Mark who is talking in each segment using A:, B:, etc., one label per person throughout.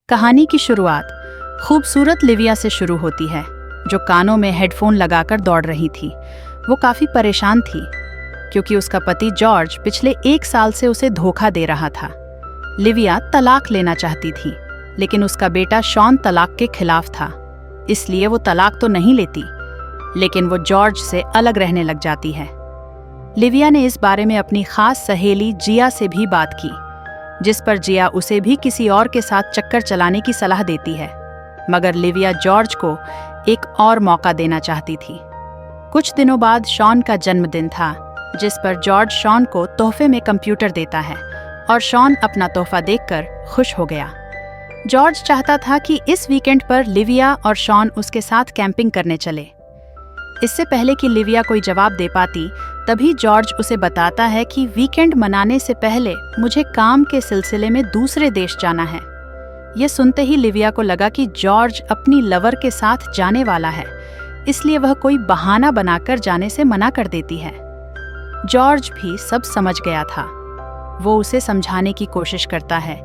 A: कहानी की शुरुआत खूबसूरत लिविया से शुरू होती है, जो कानों में हेडफोन लगाकर दौड़ रही थी। वो काफ़ी परेशान थी क्योंकि उसका पति जॉर्ज पिछले 1 साल से उसे धोखा दे रहा था। लिविया तलाक लेना चाहती थी, लेकिन उसका बेटा शॉन तलाक के खिलाफ था, इसलिए वो तलाक तो नहीं लेती, लेकिन वो जॉर्ज से अलग रहने लग जाती है। लिविया ने इस बारे में अपनी खास सहेली जिया से भी बात की, जिस पर जिया उसे भी किसी और के साथ चक्कर चलाने की सलाह देती है, मगर लिविया जॉर्ज को एक और मौका देना चाहती थी। कुछ दिनों बाद शॉन का जन्मदिन था, जिस पर जॉर्ज शॉन को तोहफे में कंप्यूटर देता है और शॉन अपना तोहफा देखकर खुश हो गया। जॉर्ज चाहता था कि इस वीकेंड पर लिविया और शॉन उसके साथ कैंपिंग करने चले। इससे पहले कि लिविया कोई जवाब दे पाती, तभी जॉर्ज उसे बताता है कि वीकेंड मनाने से पहले मुझे काम के सिलसिले में दूसरे देश जाना है। यह सुनते ही लिविया को लगा कि जॉर्ज अपनी लवर के साथ जाने वाला है, इसलिए वह कोई बहाना बनाकर जाने से मना कर देती है। जॉर्ज भी सब समझ गया था। वो उसे समझाने की कोशिश करता है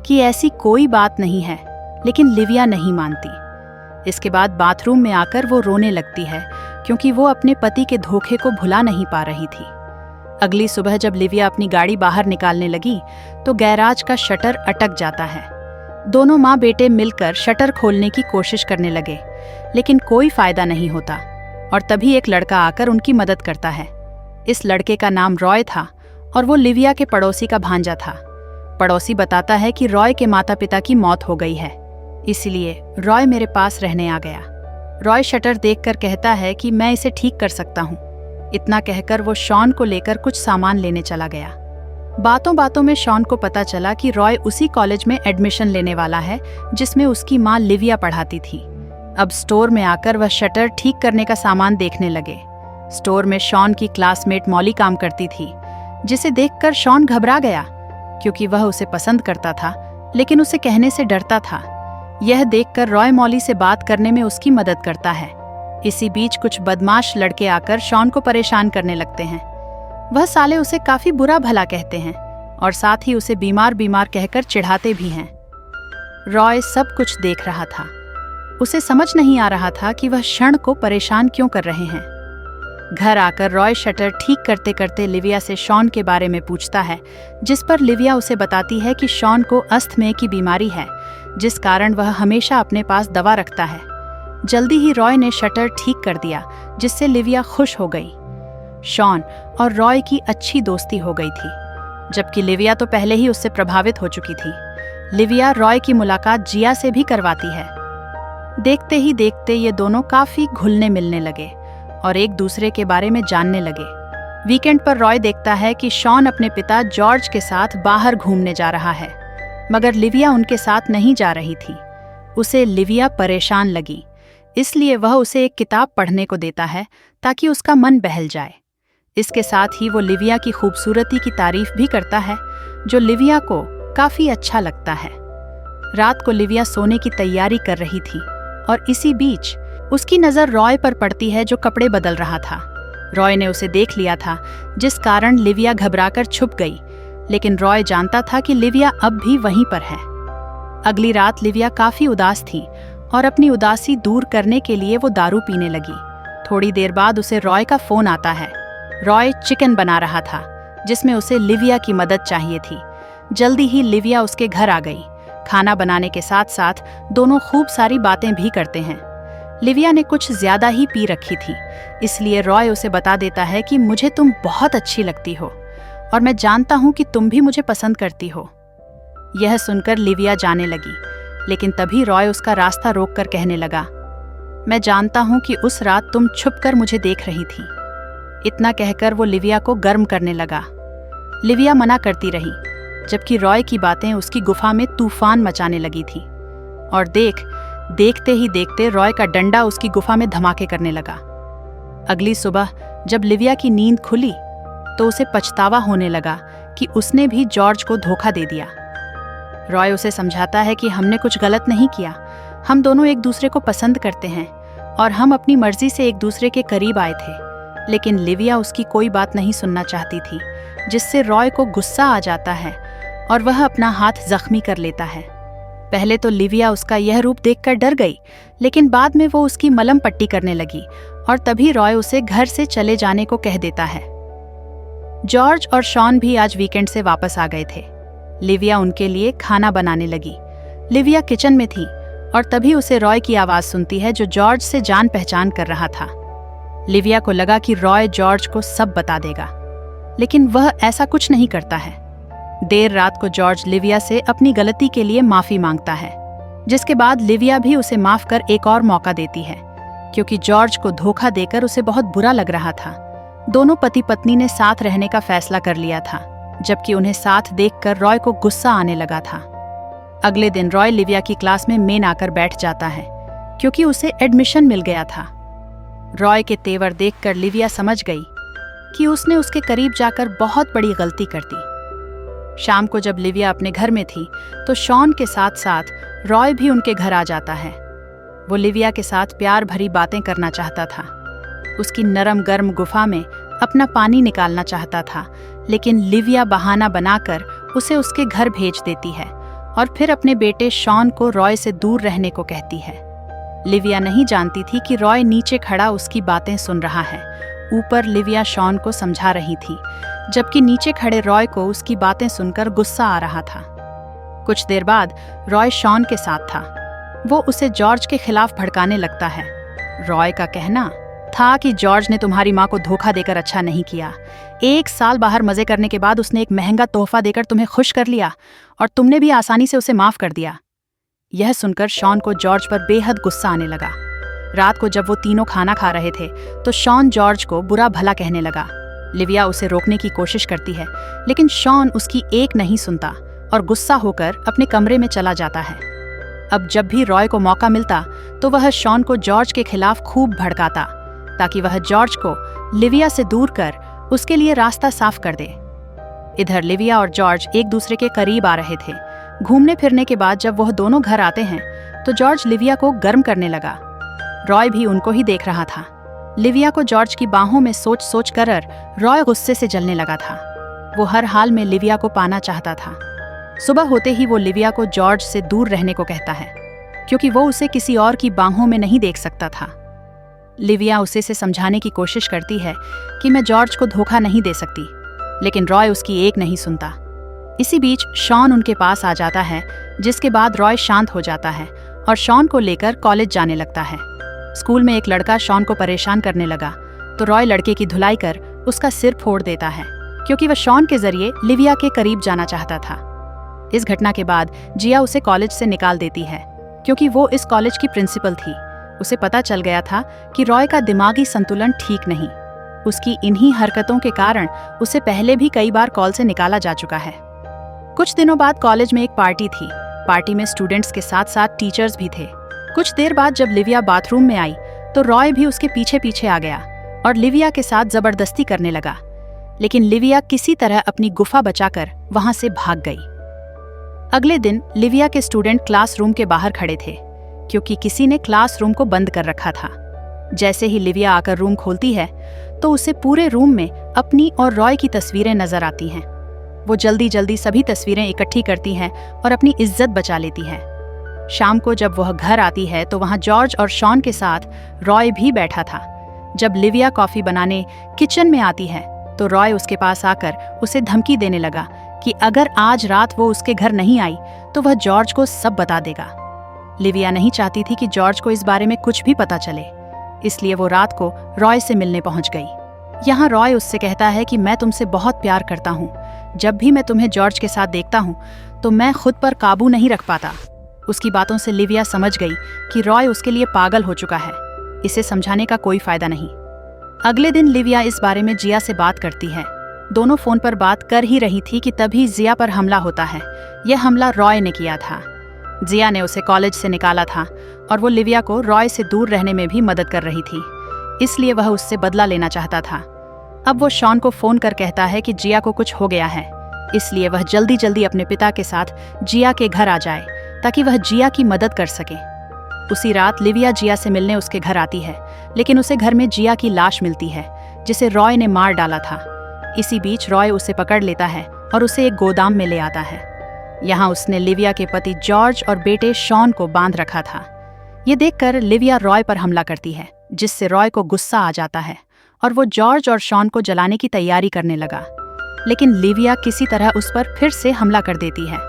A: कि ऐसी कोई बात नहीं है, लेकिन लिविया नहीं मानती। इसके बाद बाथरूम में आकर वो रोने लगती है, क्योंकि वो अपने पति के धोखे को भुला नहीं पा रही थी। अगली सुबह जब लिविया अपनी गाड़ी बाहर निकालने लगी, तो गैराज का शटर अटक जाता है। दोनों माँ बेटे मिलकर शटर खोलने की कोशिश करने लगे, लेकिन कोई फायदा नहीं होता। और तभी एक लड़का आकर उनकी मदद करता है। इस लड़के का नाम रॉय था और वो लिविया के पड़ोसी का भांजा था। पड़ोसी बताता है कि रॉय के माता पिता की मौत हो गई है, इसलिए रॉय मेरे पास रहने आ गया। रॉय शटर देखकर कहता है कि मैं इसे ठीक कर सकता हूँ। इतना कहकर वो शॉन को लेकर कुछ सामान लेने चला गया। बातों बातों में शॉन को पता चला कि रॉय उसी कॉलेज में एडमिशन लेने वाला है जिसमें उसकी माँ लिविया पढ़ाती थी। अब स्टोर में आकर वह शटर ठीक करने का सामान देखने लगे। स्टोर में शॉन की क्लासमेट मॉली काम करती थी, जिसे देखकर शॉन घबरा गया, क्योंकि वह उसे पसंद करता था, लेकिन उसे कहने से डरता था। यह देखकर रॉय मॉली से बात करने में उसकी मदद करता है। इसी बीच कुछ बदमाश लड़के आकर शॉन को परेशान करने लगते हैं। वह साले उसे काफी बुरा भला कहते हैं और साथ ही उसे बीमार बीमार कहकर चिढ़ाते भी हैं। रॉय सब कुछ देख रहा था। उसे समझ नहीं आ रहा था कि वह क्षण को परेशान क्यों कर रहे हैं। घर आकर रॉय शटर ठीक करते करते लिविया से शॉन के बारे में पूछता है, जिस पर लिविया उसे बताती है कि शॉन को अस्थमे की बीमारी है, जिस कारण वह हमेशा अपने पास दवा रखता है। जल्दी ही रॉय ने शटर ठीक कर दिया, जिससे लिविया खुश हो गई। शॉन और रॉय की अच्छी दोस्ती हो गई थी, जबकि लिविया तो पहले ही उससे प्रभावित हो चुकी थी। लिविया रॉय की मुलाकात जिया से भी करवाती है। देखते ही देखते ये दोनों काफी घुलने मिलने लगे और एक दूसरे के बारे में जानने लगे। वीकेंड पर रॉय देखता है कि शॉन अपने पिता जॉर्ज के साथ बाहर घूमने जा रहा है, मगर लिविया उनके साथ नहीं जा रही थी। उसे लिविया परेशान लगी, इसलिए वह उसे एक किताब पढ़ने को देता है ताकि उसका मन बहल जाए। इसके साथ ही वो लिविया की खूबसूरती की तारीफ भी करता है, जो लिविया को काफी अच्छा लगता है। रात को लिविया सोने की तैयारी कर रही थी और इसी बीच उसकी नजर रॉय पर पड़ती है, जो कपड़े बदल रहा था। रॉय ने उसे देख लिया था, जिस कारण लिविया घबराकर छुप गई, लेकिन रॉय जानता था कि लिविया अब भी वहीं पर है। अगली रात लिविया काफी उदास थी और अपनी उदासी दूर करने के लिए वो दारू पीने लगी। थोड़ी देर बाद उसे रॉय का फोन आता है। रॉय चिकन बना रहा था, जिसमें उसे लिविया की मदद चाहिए थी। जल्दी ही लिविया उसके घर आ गई। खाना बनाने के साथ साथ दोनों खूब सारी बातें भी करते हैं। लिविया ने कुछ ज्यादा ही पी रखी थी, इसलिए रॉय उसे बता देता है कि मुझे तुम बहुत अच्छी लगती हो और मैं जानता हूं कि तुम भी मुझे पसंद करती हो। यह सुनकर लिविया जाने लगी, लेकिन तभी रॉय उसका रास्ता रोककर कहने लगा, मैं जानता हूं कि उस रात तुम छुपकर मुझे देख रही थी। इतना कहकर वो लिविया को गर्म करने लगा। लिविया मना करती रही, जबकि रॉय की बातें उसकी गुफा में तूफान मचाने लगी थी। और देखते ही देखते रॉय का डंडा उसकी गुफा में धमाके करने लगा। अगली सुबह जब लिविया की नींद खुली, तो उसे पछतावा होने लगा कि उसने भी जॉर्ज को धोखा दे दिया। रॉय उसे समझाता है कि हमने कुछ गलत नहीं किया, हम दोनों एक दूसरे को पसंद करते हैं और हम अपनी मर्जी से एक दूसरे के करीब आए थे। लेकिन लिविया उसकी कोई बात नहीं सुनना चाहती थी, जिससे रॉय को गुस्सा आ जाता है और वह अपना हाथ जख्मी कर लेता है। पहले तो लिविया उसका यह रूप देखकर डर गई, लेकिन बाद में वो उसकी मलहम पट्टी करने लगी और तभी रॉय उसे घर से चले जाने को कह देता है। जॉर्ज और शॉन भी आज वीकेंड से वापस आ गए थे। लिविया उनके लिए खाना बनाने लगी। लिविया किचन में थी और तभी उसे रॉय की आवाज सुनती है, जो जॉर्ज से जान पहचान कर रहा था। लिविया को लगा कि रॉय जॉर्ज को सब बता देगा, लेकिन वह ऐसा कुछ नहीं करता है। देर रात को जॉर्ज लिविया से अपनी गलती के लिए माफी मांगता है, जिसके बाद लिविया भी उसे माफ कर एक और मौका देती है, क्योंकि जॉर्ज को धोखा देकर उसे बहुत बुरा लग रहा था। दोनों पति पत्नी ने साथ रहने का फैसला कर लिया था, जबकि उन्हें साथ देखकर रॉय को गुस्सा आने लगा था। अगले दिन रॉय लिविया की क्लास में मेन आकर बैठ जाता है, क्योंकि उसे एडमिशन मिल गया था। रॉय के तेवर देखकर लिविया समझ गई कि उसने उसके करीब जाकर बहुत बड़ी गलती कर दी। शाम को जब लिविया अपने घर में थी तो शॉन के साथ साथ रॉय भी उनके घर आ जाता है। वो लिविया के साथ प्यार भरी बातें करना चाहता था, उसकी नरम गर्म गुफा में अपना पानी निकालना चाहता था, लेकिन लिविया बहाना बनाकर उसे उसके घर भेज देती है और फिर अपने बेटे शॉन को रॉय से दूर रहने को कहती है। लिविया नहीं जानती थी कि रॉय नीचे खड़ा उसकी बातें सुन रहा है। ऊपर लिविया शॉन को समझा रही थी, जबकि नीचे खड़े रॉय को उसकी बातें सुनकर गुस्सा आ रहा था। कुछ देर बाद रॉय शॉन के साथ था। वो उसे जॉर्ज के खिलाफ भड़काने लगता है। रॉय का कहना था कि जॉर्ज ने तुम्हारी माँ को धोखा देकर अच्छा नहीं किया। 1 साल बाहर मजे करने के बाद उसने एक महंगा तोहफा देकर तुम्हें खुश कर लिया और तुमने भी आसानी से उसे माफ कर दिया। यह सुनकर शॉन को जॉर्ज पर बेहद गुस्सा आने लगा। रात को जब वो तीनों खाना खा रहे थे तो शॉन जॉर्ज को बुरा भला कहने लगा। लिविया उसे रोकने की कोशिश करती है, लेकिन शॉन उसकी एक नहीं सुनता और गुस्सा होकर अपने कमरे में चला जाता है। अब जब भी रॉय को मौका मिलता तो वह शॉन को जॉर्ज के खिलाफ खूब भड़काता, ताकि वह जॉर्ज को लिविया से दूर कर उसके लिए रास्ता साफ कर दे। इधर लिविया और जॉर्ज एक दूसरे के करीब आ रहे थे। घूमने फिरने के बाद जब वह दोनों घर आते हैं तो जॉर्ज लिविया को गर्म करने लगा। रॉय भी उनको ही देख रहा था। लिविया को जॉर्ज की बाहों में सोच सोच कर रॉय गुस्से से जलने लगा था। वो हर हाल में लिविया को पाना चाहता था। सुबह होते ही वो लिविया को जॉर्ज से दूर रहने को कहता है, क्योंकि वो उसे किसी और की बाहों में नहीं देख सकता था। लिविया उसे से समझाने की कोशिश करती है कि मैं जॉर्ज को धोखा नहीं दे सकती, लेकिन रॉय उसकी एक नहीं सुनता। इसी बीच शॉन उनके पास आ जाता है, जिसके बाद रॉय शांत हो जाता है और शॉन को लेकर कॉलेज जाने लगता है। स्कूल में एक लड़का शॉन को परेशान करने लगा तो रॉय लड़के की धुलाई कर उसका सिर फोड़ देता है, क्योंकि वह शॉन के जरिए लिविया के करीब जाना चाहता था। इस घटना के बाद जिया उसे कॉलेज से निकाल देती है, क्योंकि वो इस कॉलेज की प्रिंसिपल थी। उसे पता चल गया था कि रॉय का दिमागी संतुलन ठीक नहीं। उसकी इन्हीं हरकतों के कारण उसे पहले भी कई बार कॉल से निकाला जा चुका है। कुछ दिनों बाद कॉलेज में एक पार्टी थी। पार्टी में स्टूडेंट्स के साथ साथ टीचर्स भी थे। कुछ देर बाद जब लिविया बाथरूम में आई तो रॉय भी उसके पीछे पीछे आ गया और लिविया के साथ जबरदस्ती करने लगा, लेकिन लिविया किसी तरह अपनी गुफा बचाकर वहां से भाग गई। अगले दिन लिविया के स्टूडेंट क्लासरूम के बाहर खड़े थे, क्योंकि किसी ने क्लासरूम को बंद कर रखा था। जैसे ही लिविया आकर रूम खोलती है तो उसे पूरे रूम में अपनी और रॉय की तस्वीरें नजर आती हैं। वो जल्दी जल्दी सभी तस्वीरें इकट्ठी करती है और अपनी इज्जत बचा लेती है। शाम को जब वह घर आती है तो वहां जॉर्ज और शॉन के साथ रॉय भी बैठा था। जब लिविया कॉफी बनाने किचन में आती है तो रॉय उसके पास आकर उसे धमकी देने लगा कि अगर आज रात वो उसके घर नहीं आई तो वह जॉर्ज को सब बता देगा। लिविया नहीं चाहती थी कि जॉर्ज को इस बारे में कुछ भी पता चले, इसलिए वो रात को रॉय से मिलने पहुंच गई। यहाँ रॉय उससे कहता है कि मैं तुमसे बहुत प्यार करता हूँ। जब भी मैं तुम्हें जॉर्ज के साथ देखता हूँ तो मैं खुद पर काबू नहीं रख पाता। उसकी बातों से लिविया समझ गई कि रॉय उसके लिए पागल हो चुका है। इसे समझाने का कोई फायदा नहीं। अगले दिन लिविया इस बारे में जिया से बात करती है। दोनों फोन पर बात कर ही रही थी कि तभी जिया पर हमला होता है। यह हमला रॉय ने किया था। जिया ने उसे कॉलेज से निकाला था और वो लिविया को रॉय से दूर रहने में भी मदद कर रही थी, इसलिए वह उससे बदला लेना चाहता था। अब वो शॉन को फोन कर कहता है कि जिया को कुछ हो गया है, इसलिए वह जल्दी जल्दी अपने पिता के साथ जिया के घर आ जाए ताकि वह जिया की मदद कर सके। उसी रात लिविया जिया से मिलने उसके घर आती है, लेकिन उसे घर में जिया की लाश मिलती है जिसे रॉय ने मार डाला था। इसी बीच रॉय उसे पकड़ लेता है और उसे एक गोदाम में ले आता है। यहाँ उसने लिविया के पति जॉर्ज और बेटे शॉन को बांध रखा था। ये देखकर लिविया रॉय पर हमला करती है, जिससे रॉय को गुस्सा आ जाता है और वो जॉर्ज और शॉन को जलाने की तैयारी करने लगा। लेकिन लिविया किसी तरह उस पर फिर से हमला कर देती है।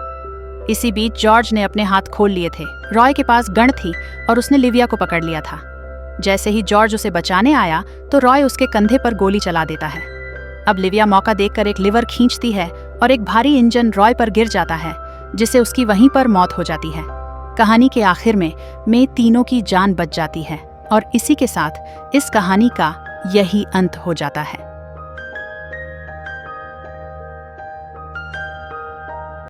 A: इसी बीच जॉर्ज ने अपने हाथ खोल लिए थे। रॉय के पास गन थी और उसने लिविया को पकड़ लिया था। जैसे ही जॉर्ज उसे बचाने आया तो रॉय उसके कंधे पर गोली चला देता है। अब लिविया मौका देखकर एक लिवर खींचती है और एक भारी इंजन रॉय पर गिर जाता है, जिससे उसकी वहीं पर मौत हो जाती है। कहानी के आखिर में तीनों की जान बच जाती है और इसी के साथ इस कहानी का यही अंत हो जाता है।